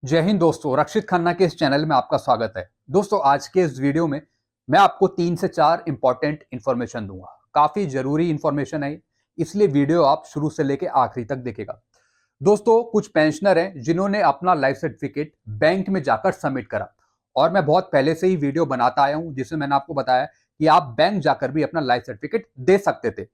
जय हिंद दोस्तों, रक्षित खन्ना के इस चैनल में आपका स्वागत है। दोस्तों, आज के इस वीडियो में मैं आपको 3 से 4 इंपॉर्टेंट इन्फॉर्मेशन दूंगा। काफी जरूरी इन्फॉर्मेशन है, इसलिए वीडियो आप शुरू से लेकर आखिरी तक देखेगा। दोस्तों, कुछ पेंशनर हैं जिन्होंने अपना लाइफ सर्टिफिकेट बैंक में जाकर सबमिट करा, और मैं बहुत पहले से ही वीडियो बनाता आया हूं जिसमें मैंने आपको बताया कि आप बैंक जाकर भी अपना लाइफ सर्टिफिकेट दे सकते थे,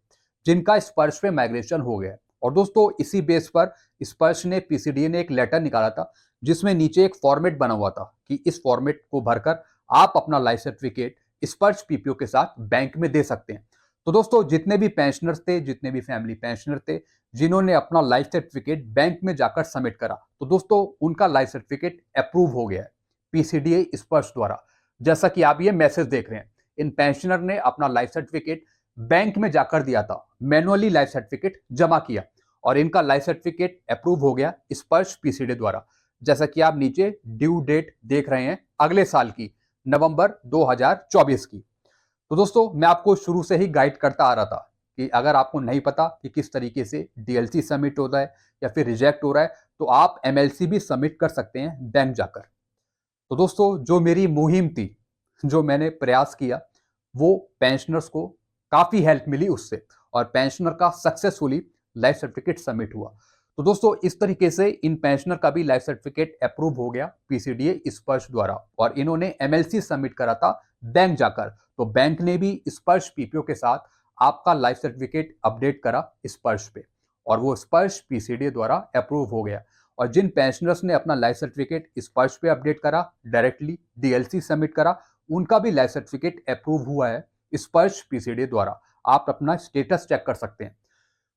जिनका स्पर्श पे माइग्रेशन हो गया है। और दोस्तों, इसी बेस पर स्पर्श ने पीसीडीए ने एक लेटर निकाला था जिसमें नीचे एक फॉर्मेट बना हुआ था कि इस फॉर्मेट को भरकर आप अपना लाइफ सर्टिफिकेट स्पर्श पीपीओ के साथ बैंक में दे सकते हैं। तो दोस्तों, जितने भी पेंशनर्स थे, जितने भी फैमिली पेंशनर थे जिन्होंने अपना लाइफ सर्टिफिकेट बैंक में जाकर सबमिट करा, तो दोस्तों उनका लाइफ सर्टिफिकेट अप्रूव हो गया है पीसीडीए स्पर्श द्वारा। जैसा कि आप ये मैसेज देख रहे हैं, इन पेंशनर ने अपना लाइफ सर्टिफिकेट बैंक में जाकर दिया था, मैनुअली लाइफ सर्टिफिकेट जमा किया और इनका लाइफ सर्टिफिकेट अप्रूव हो गया स्पर्श पीसीडीए द्वारा। जैसा कि आप नीचे ड्यू डेट देख रहे हैं, अगले साल की नवंबर 2024 की। तो दोस्तों, मैं आपको शुरू से ही गाइड करता आ रहा था कि अगर आपको नहीं पता कि किस तरीके से डीएलसी सबमिट होता है या फिर रिजेक्ट हो रहा है, तो आप एमएलसी भी सबमिट कर सकते हैं बैंक जाकर। तो दोस्तों, जो मेरी मुहिम थी, जो मैंने प्रयास किया, वो पेंशनर्स को काफी हेल्प मिली उससे, और पेंशनर का सक्सेसफुली लाइफ सर्टिफिकेट सबमिट हुआ। तो दोस्तों, इस तरीके से इन पेंशनर का भी लाइफ सर्टिफिकेट अप्रूव हो गया पीसीडीए स्पर्श द्वारा, और इन्होंने एमएलसी सबमिट करा था बैंक जाकर। तो बैंक ने भी स्पर्श पीपीओ के साथ आपका लाइफ सर्टिफिकेट अपडेट करा स्पर्श पे, और वो स्पर्श पीसीडीए द्वारा अप्रूव हो गया। और जिन पेंशनर्स ने अपना लाइफ सर्टिफिकेट स्पर्श पे अपडेट करा, डायरेक्टली डीएलसी सबमिट करा, उनका भी लाइफ सर्टिफिकेट अप्रूव हुआ है स्पर्श पीसीडीए द्वारा। आप अपना स्टेटस चेक कर सकते हैं।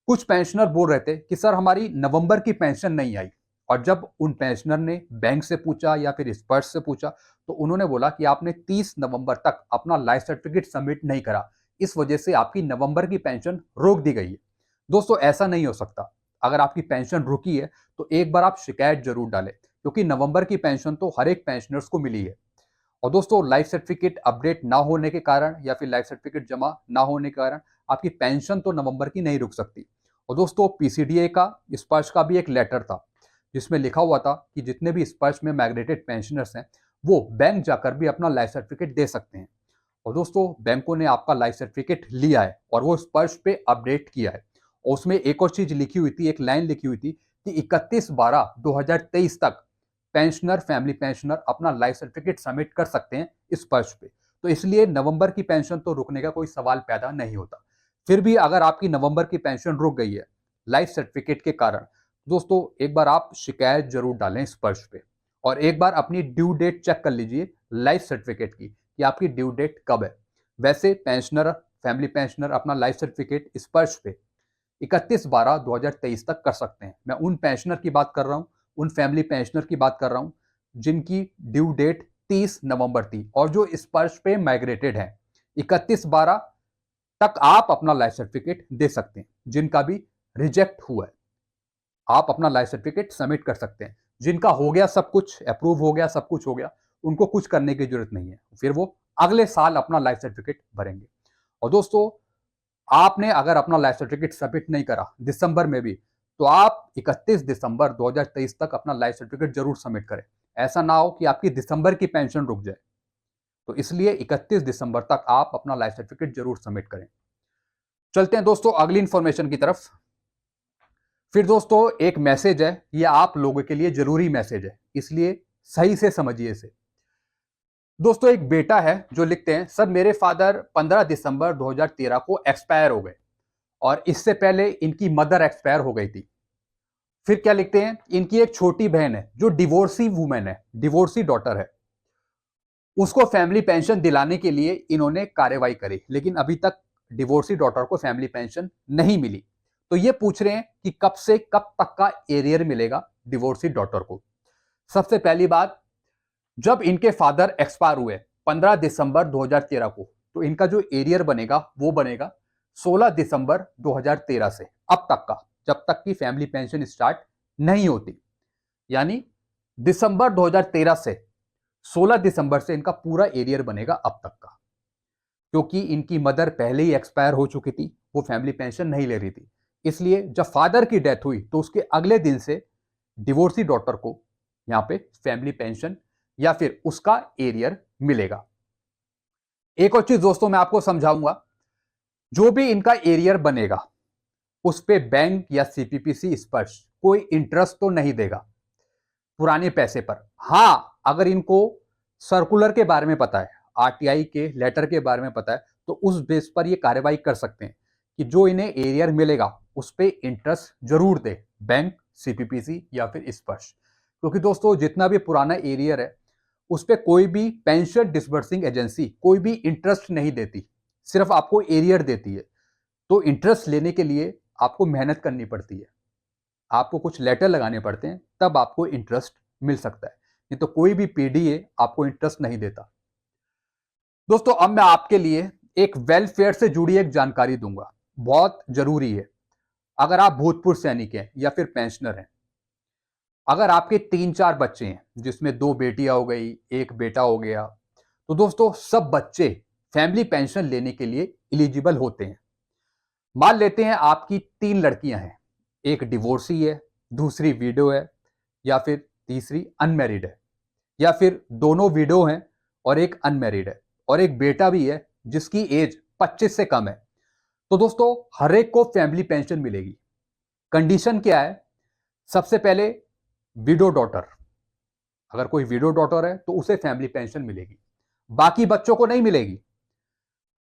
कुछ पेंशनर बोल रहे थे कि सर, हमारी नवंबर की पेंशन नहीं आई, और जब उन पेंशनर ने बैंक से पूछा या फिर स्पर्श से पूछा, तो उन्होंने बोला कि आपने 30 नवंबर तक अपना लाइफ सर्टिफिकेट सबमिट नहीं करा, इस वजह से आपकी नवंबर की पेंशन रोक दी गई है। दोस्तों, ऐसा नहीं हो सकता। अगर आपकी पेंशन रुकी है तो एक बार आप शिकायत जरूर डालें, क्योंकि नवंबर की पेंशन तो हर एक पेंशनर्स को मिली है। और दोस्तों, लाइफ सर्टिफिकेट अपडेट ना होने के कारण या फिर लाइफ सर्टिफिकेट जमा ना होने के कारण आपकी पेंशन तो नवंबर की नहीं रुक सकती। और दोस्तों, पीसीडीए का स्पर्श का भी एक लेटर था जिसमें लिखा हुआ था कि जितने भी स्पर्श में माइग्रेटेड पेंशनर्स हैं, वो बैंक जाकर भी अपना लाइफ सर्टिफिकेट दे सकते हैं। और दोस्तों, बैंकों ने आपका लाइफ सर्टिफिकेट लिया है और वो स्पर्श पे अपडेट किया है। और उसमें एक और चीज लिखी हुई थी, एक लाइन लिखी हुई थी कि 31/12/2023 तक पेंशनर, फैमिली पेंशनर अपना लाइफ सर्टिफिकेट सबमिट कर सकते हैं स्पर्श पे। तो इसलिए नवंबर की पेंशन तो रुकने का कोई सवाल पैदा नहीं होता। फिर भी अगर आपकी नवंबर की पेंशन रुक गई है लाइफ सर्टिफिकेट के कारण, दोस्तों एक बार आप शिकायत जरूर डालें स्पर्श पे, और एक बार अपनी ड्यू डेट चेक कर लीजिए लाइफ सर्टिफिकेट की कि आपकी ड्यू डेट कब है। वैसे पेंशनर, फैमिली पेंशनर अपना लाइफ सर्टिफिकेट स्पर्श पे 31/12/2023 तक कर सकते हैं। मैं उन पेंशनर की बात कर रहा हूँ, उन फैमिली पेंशनर की बात कर रहा हूँ जिनकी ड्यू डेट 30 नवंबर थी और जो स्पर्श पे माइग्रेटेड है। 31/12 तक आप अपना लाइफ सर्टिफिकेट दे सकते हैं। जिनका भी रिजेक्ट हुआ है, आप अपना लाइफ सर्टिफिकेट सबमिट कर सकते हैं। जिनका हो गया, सब कुछ अप्रूव हो गया, सब कुछ हो गया, उनको कुछ करने की जरूरत नहीं है। फिर वो अगले साल अपना लाइफ सर्टिफिकेट भरेंगे। और दोस्तों, आपने अगर अपना लाइफ सर्टिफिकेट सबमिट नहीं करा दिसंबर में भी, तो आप 31 दिसंबर 2023 तक अपना लाइफ सर्टिफिकेट जरूर सबमिट करें। ऐसा ना हो कि आपकी दिसंबर की पेंशन रुक जाए। तो इसलिए 31 दिसंबर तक आप अपना लाइफ सर्टिफिकेट जरूर सबमिट करें। चलते हैं दोस्तों अगली इंफॉर्मेशन की तरफ। फिर दोस्तों, एक मैसेज है, ये आप लोगों के लिए जरूरी मैसेज है, इसलिए सही से समझिए इसे। दोस्तों, एक बेटा है जो लिखते हैं, सर मेरे फादर 15 दिसंबर 2013 को एक्सपायर हो गए, और इससे पहले इनकी मदर एक्सपायर हो गई थी। फिर क्या लिखते हैं, इनकी एक छोटी बहन है जो डिवोर्सी वुमेन है, डिवोर्सी डॉटर है, उसको फैमिली पेंशन दिलाने के लिए इन्होंने कार्रवाई करी, लेकिन अभी तक डिवोर्सी डॉटर को फैमिली पेंशन नहीं मिली। तो ये पूछ रहे हैं कि कब से कब तक का एरियर मिलेगा डिवोर्सी डॉटर को। सबसे पहली बात, जब इनके फादर एक्सपायर हुए 15 दिसंबर 2013 को, तो इनका जो एरियर बनेगा वो बनेगा 16 दिसंबर 2013 से अब तक का, जब तक की फैमिली पेंशन स्टार्ट नहीं होती। यानी दिसंबर 2013 से 16 दिसंबर से इनका पूरा एरियर बनेगा अब तक का। क्योंकि इनकी मदर पहले ही एक्सपायर हो चुकी थी, वो फैमिली पेंशन नहीं ले रही थी, इसलिए जब फादर की डेथ हुई तो उसके अगले दिन से डिवोर्सी डॉटर को यहाँ पे फैमिली पेंशन या फिर उसका एरियर मिलेगा। एक और चीज दोस्तों मैं आपको समझाऊंगा, जो भी इनका एरियर बनेगा उस पे बैंक या सीपीपीसी स्पर्श कोई इंटरेस्ट तो नहीं देगा पुराने पैसे पर। हां, अगर इनको सर्कुलर के बारे में पता है, आरटीआई के लेटर के बारे में पता है, तो उस बेस पर ये कार्रवाई कर सकते हैं कि जो इन्हें एरियर मिलेगा उस पे इंटरेस्ट जरूर दे बैंक, सीपीपीसी या फिर स्पर्श। क्योंकि दोस्तों जितना भी पुराना एरियर है उस पे कोई भी पेंशन डिसबर्सिंग एजेंसी कोई भी इंटरेस्ट नहीं देती, सिर्फ आपको एरियर देती है। तो इंटरेस्ट लेने के लिए आपको मेहनत करनी पड़ती है, आपको कुछ लेटर लगाने पड़ते हैं, तब आपको इंटरेस्ट मिल सकता है, नहीं तो कोई भी पीडीए आपको इंटरेस्ट नहीं देता। दोस्तों अब मैं आपके लिए एक वेलफेयर से जुड़ी एक जानकारी दूंगा, बहुत जरूरी है। अगर आप भूतपूर्व सैनिक हैं या फिर पेंशनर हैं, अगर आपके 3-4 बच्चे हैं जिसमें 2 बेटियां हो गई, 1 बेटा हो गया, तो दोस्तों सब बच्चे फैमिली पेंशन लेने के लिए एलिजिबल होते हैं। मान लेते हैं आपकी 3 लड़कियां हैं, एक डिवोर्सी है, दूसरी विडो है, या फिर तीसरी अनमैरिड है, या फिर दोनों विडो हैं और एक अनमैरिड है, और एक बेटा भी है जिसकी एज 25 से कम है। तो दोस्तों हर एक को फैमिली पेंशन मिलेगी। कंडीशन क्या है? सबसे पहले विडो डॉटर, अगर कोई विडो डॉटर है तो उसे फैमिली पेंशन मिलेगी, बाकी बच्चों को नहीं मिलेगी।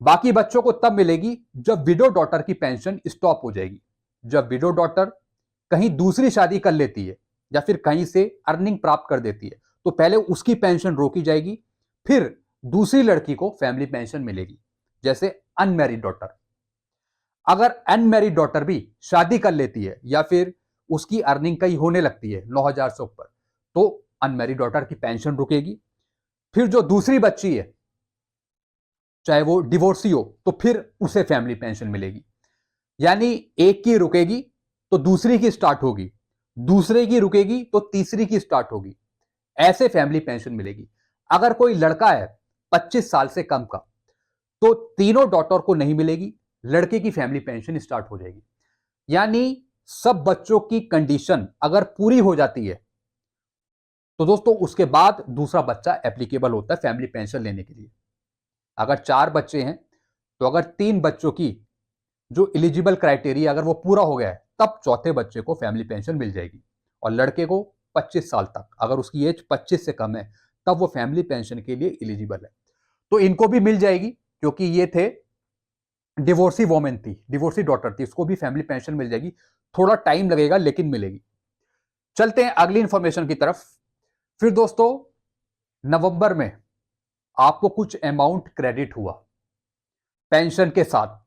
बाकी बच्चों को तब मिलेगी जब विडो डॉटर की पेंशन स्टॉप हो जाएगी। जब विडो डॉटर कहीं दूसरी शादी कर लेती है या फिर कहीं से अर्निंग प्राप्त कर देती है तो पहले उसकी पेंशन रोकी जाएगी, फिर दूसरी लड़की को फैमिली पेंशन मिलेगी। जैसे अनमैरिड डॉटर, अगर अनमैरिड डॉटर भी शादी कर लेती है या फिर उसकी अर्निंग कहीं होने लगती है 9,000 से ऊपर, तो अनमैरिड डॉटर की पेंशन रुकेगी। फिर जो दूसरी बच्ची है चाहे वो डिवोर्सी हो तो फिर उसे फैमिली पेंशन मिलेगी। यानी एक की रुकेगी तो दूसरी की स्टार्ट होगी, दूसरे की रुकेगी तो तीसरी की स्टार्ट होगी, ऐसे फैमिली पेंशन मिलेगी। अगर कोई लड़का है 25 साल से कम का तो तीनों डॉटर को नहीं मिलेगी, लड़के की फैमिली पेंशन स्टार्ट हो जाएगी। यानी सब बच्चों की कंडीशन अगर पूरी हो जाती है तो दोस्तों उसके बाद दूसरा बच्चा एप्लीकेबल होता है फैमिली पेंशन लेने के लिए। अगर 4 बच्चे हैं तो अगर 3 बच्चों की जो एलिजिबल क्राइटेरिया अगर वो पूरा हो गया है तब चौथे बच्चे को फैमिली पेंशन मिल जाएगी। और लड़के को 25 साल तक, अगर उसकी एज 25 से कम है तब वो फैमिली पेंशन के लिए एलिजिबल है। तो इनको भी मिल जाएगी, क्योंकि ये थे डिवोर्सी वोमेन थी, डिवोर्सी डॉटर थी, उसको भी फैमिली पेंशन मिल जाएगी। थोड़ा टाइम लगेगा लेकिन मिलेगी। चलते हैं अगली इंफॉर्मेशन की तरफ। फिर दोस्तों नवंबर में आपको कुछ अमाउंट क्रेडिट हुआ पेंशन के साथ,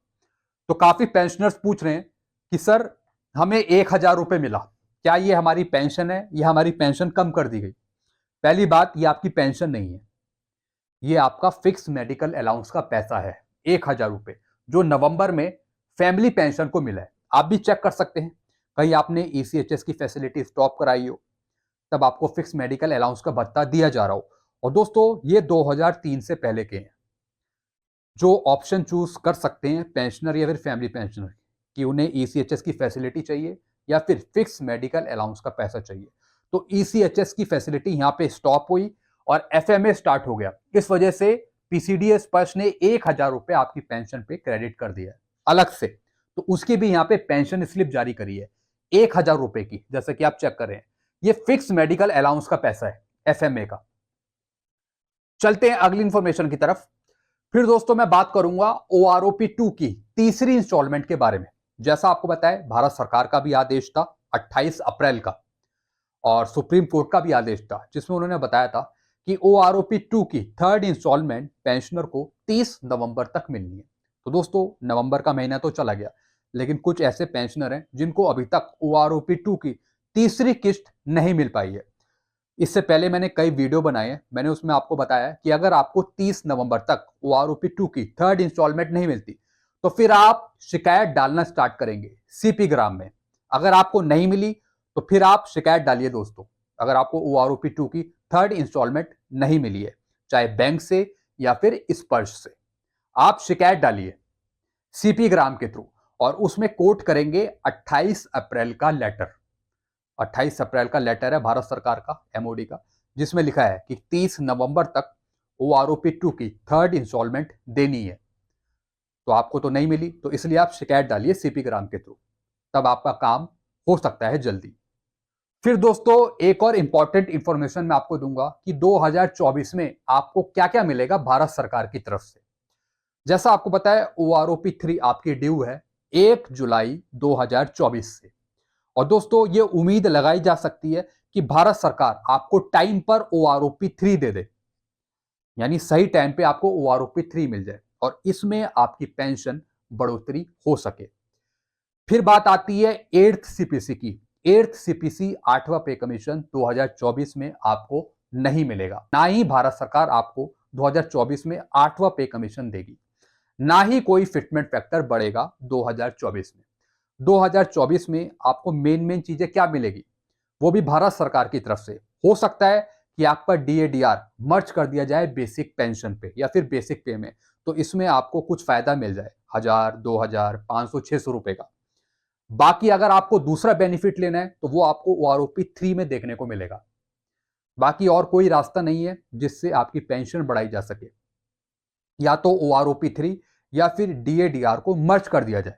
तो काफी पेंशनर्स पूछ रहे हैं कि सर हमें 1,000 रुपए मिला, क्या ये हमारी पेंशन है या हमारी पेंशन कम कर दी गई? पहली बात, ये आपकी पेंशन नहीं है, ये आपका फिक्स मेडिकल अलाउंस का पैसा है 1,000 रुपए, जो नवंबर में फैमिली पेंशन को मिला है। आप भी चेक कर सकते हैं, कहीं आपने ईसीएचएस की फैसिलिटी स्टॉप कराई हो तब आपको फिक्स मेडिकल अलाउंस का भत्ता दिया जा रहा हो। और दोस्तों ये 2003 से पहले के हैं। जो ऑप्शन चूज कर सकते हैं पेंशनर या फिर फैमिली पेंशनर कि उन्हें ईसीएचएस की फैसिलिटी चाहिए या फिर फिक्स मेडिकल अलाउंस का पैसा चाहिए। तो ईसीएचएस की फैसिलिटी यहाँ पे स्टॉप हुई और एफएमए स्टार्ट हो गया। इस वजह से पीसीडीएस स्पर्श ने 1,000 रुपए आपकी पेंशन पे क्रेडिट कर दिया है अलग से। तो उसकी भी यहाँ पे पेंशन स्लिप जारी करी है 1,000 रुपए की, जैसे कि आप चेक कर रहे हैं। ये फिक्स मेडिकल अलाउंस का पैसा है एफएमए का। चलते हैं अगली इंफॉर्मेशन की तरफ। फिर दोस्तों मैं बात करूंगा ओआरओपी 2 की तीसरी इंस्टॉलमेंट के बारे में। जैसा आपको बताया भारत सरकार का भी आदेश था 28 अप्रैल का, और सुप्रीम कोर्ट का भी आदेश था जिसमें उन्होंने बताया था कि ओआरओपी 2 की थर्ड इंस्टॉलमेंट पेंशनर को 30 नवंबर तक मिलनी है। तो दोस्तों नवंबर का महीना तो चला गया, लेकिन कुछ ऐसे पेंशनर हैं जिनको अभी तक ओआरओपी 2 की तीसरी किस्त नहीं मिल पाई है। इससे पहले मैंने कई वीडियो बनाए हैं, मैंने उसमें आपको बताया कि अगर आपको 30 नवंबर तक ओआरओपी 2 की थर्ड इंस्टॉलमेंट नहीं मिलती तो फिर आप शिकायत डालना स्टार्ट करेंगे सीपी ग्राम में। अगर आपको नहीं मिली तो फिर आप शिकायत डालिए दोस्तों। अगर आपको ओआरओपी 2 की थर्ड इंस्टॉलमेंट नहीं मिली है, चाहे बैंक से या फिर स्पर्श से, आप शिकायत डालिए सीपी ग्राम के थ्रू, और उसमें कोट करेंगे 28 अप्रैल का लेटर। 28 अप्रैल का लेटर है भारत सरकार का, एमओडी का, जिसमें लिखा है कि 30 नवंबर तक OROP-2 की थर्ड इंस्टॉलमेंट देनी है। तो आपको तो नहीं मिली, तो इसलिए आप शिकायत डालिए CP ग्राम के थ्रू, तब आपका काम हो सकता है जल्दी। फिर दोस्तों एक और इंपॉर्टेंट इंफॉर्मेशन मैं आपको दूंगा कि 2024 में आपको क्या क्या मिलेगा भारत सरकार की तरफ से। जैसा आपको पता है OROP-3 आपकी ड्यू है 1 जुलाई 2024 से, और दोस्तों ये उम्मीद लगाई जा सकती है कि भारत सरकार आपको टाइम पर OROP-3 दे दे, यानी सही टाइम पे आपको OROP-3 मिल जाए और इसमें आपकी पेंशन बढ़ोतरी हो सके। फिर बात आती है 8th CPC की। 8th CPC 8वां पे कमीशन 2024 में आपको नहीं मिलेगा, ना ही भारत सरकार आपको 2024 में 8वां पे कमीशन देगी, ना ही कोई फिटमेंट फैक्टर बढ़ेगा 2024 में। 2024 में आपको मेन चीजें क्या मिलेगी, वो भी भारत सरकार की तरफ से। हो सकता है कि आपका DADR मर्ज कर दिया जाए बेसिक पेंशन पे या फिर बेसिक पे में, तो इसमें आपको कुछ फायदा मिल जाए 1000, 2000, 500, 600 रुपए का। बाकी अगर आपको दूसरा बेनिफिट लेना है तो वो आपको OROP-3 में देखने को मिलेगा। बाकी और कोई रास्ता नहीं है जिससे आपकी पेंशन बढ़ाई जा सके, या तो OROP-3 या फिर DADR को मर्ज कर दिया जाए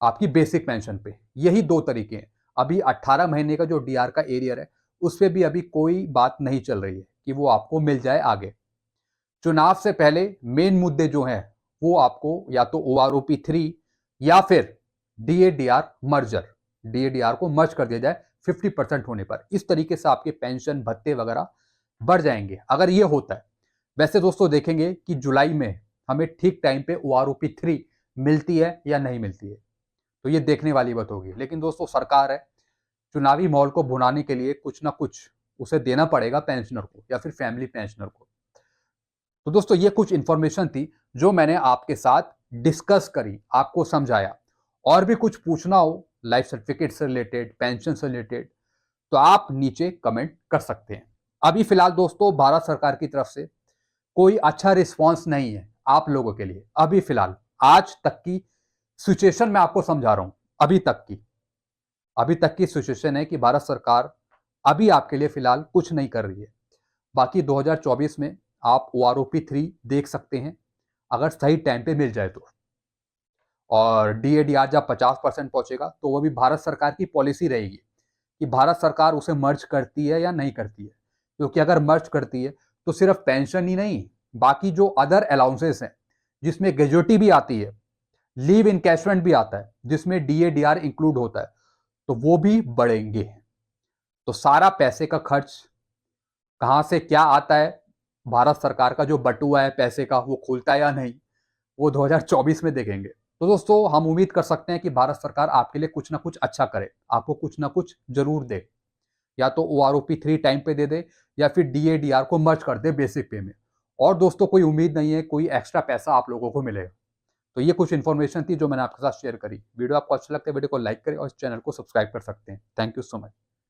आपकी बेसिक पेंशन पे। यही दो तरीके हैं। अभी 18 महीने का जो DR का एरियर है उस पर भी अभी कोई बात नहीं चल रही है कि वो आपको मिल जाए आगे। चुनाव से पहले मेन मुद्दे जो हैं वो आपको या तो OROP-3 या फिर DADR मर्जर, DADR को मर्ज कर दिया जाए 50% होने पर। इस तरीके से आपके पेंशन भत्ते वगैरह बढ़ जाएंगे अगर ये होता है। वैसे दोस्तों देखेंगे कि जुलाई में हमें ठीक टाइम पे OROP-3 मिलती है या नहीं मिलती है, तो ये देखने वाली बात होगी। लेकिन दोस्तों सरकार है, चुनावी माहौल को भुनाने के लिए कुछ ना कुछ उसे देना पड़ेगा पेंशनर को या फिर फैमिली पेंशनर को। तो दोस्तों ये कुछ इंफॉर्मेशन थी जो मैंने आपके साथ डिस्कस करी, आपको समझाया। और भी कुछ पूछना हो लाइफ सर्टिफिकेट से रिलेटेड, पेंशन से रिलेटेड, तो आप नीचे कमेंट कर सकते हैं। अभी फिलहाल दोस्तों भारत सरकार की तरफ से कोई अच्छा रिस्पॉन्स नहीं है आप लोगों के लिए। अभी फिलहाल आज तक की सिचुएशन मैं आपको समझा रहा हूं। अभी तक की सिचुएशन है कि भारत सरकार अभी आपके लिए फिलहाल कुछ नहीं कर रही है। बाकी 2024 में आप OROP-3 देख सकते हैं अगर सही टाइम पे मिल जाए तो। और DADR जब 50% पहुंचेगा तो वो भी भारत सरकार की पॉलिसी रहेगी कि भारत सरकार उसे मर्ज करती है या नहीं करती है। क्योंकि अगर मर्ज करती है तो सिर्फ पेंशन ही नहीं, बाकी जो अदर अलाउंसेस हैं जिसमें ग्रेजुइटी भी आती है, लीव इनकैशमेंट भी आता है जिसमें DADR इंक्लूड होता है, तो वो भी बढ़ेंगे। तो सारा पैसे का खर्च कहां से क्या आता है, भारत सरकार का जो बटुआ है पैसे का वो खुलता है या नहीं, वो 2024 में देखेंगे। तो दोस्तों हम उम्मीद कर सकते हैं कि भारत सरकार आपके लिए कुछ ना कुछ अच्छा करे, आपको कुछ ना कुछ जरूर दे। या तो OROP-3 टाइम पे दे दे या फिर DADR को मर्ज कर दे बेसिक पे में। और दोस्तों कोई उम्मीद नहीं है कोई एक्स्ट्रा पैसा आप लोगों को मिलेगा। तो ये कुछ इन्फॉर्मेशन थी जो मैंने आपके साथ शेयर करी। वीडियो आपको अच्छा लगता है वीडियो को लाइक करें और इस चैनल को सब्सक्राइब कर सकते हैं। Thank you so much.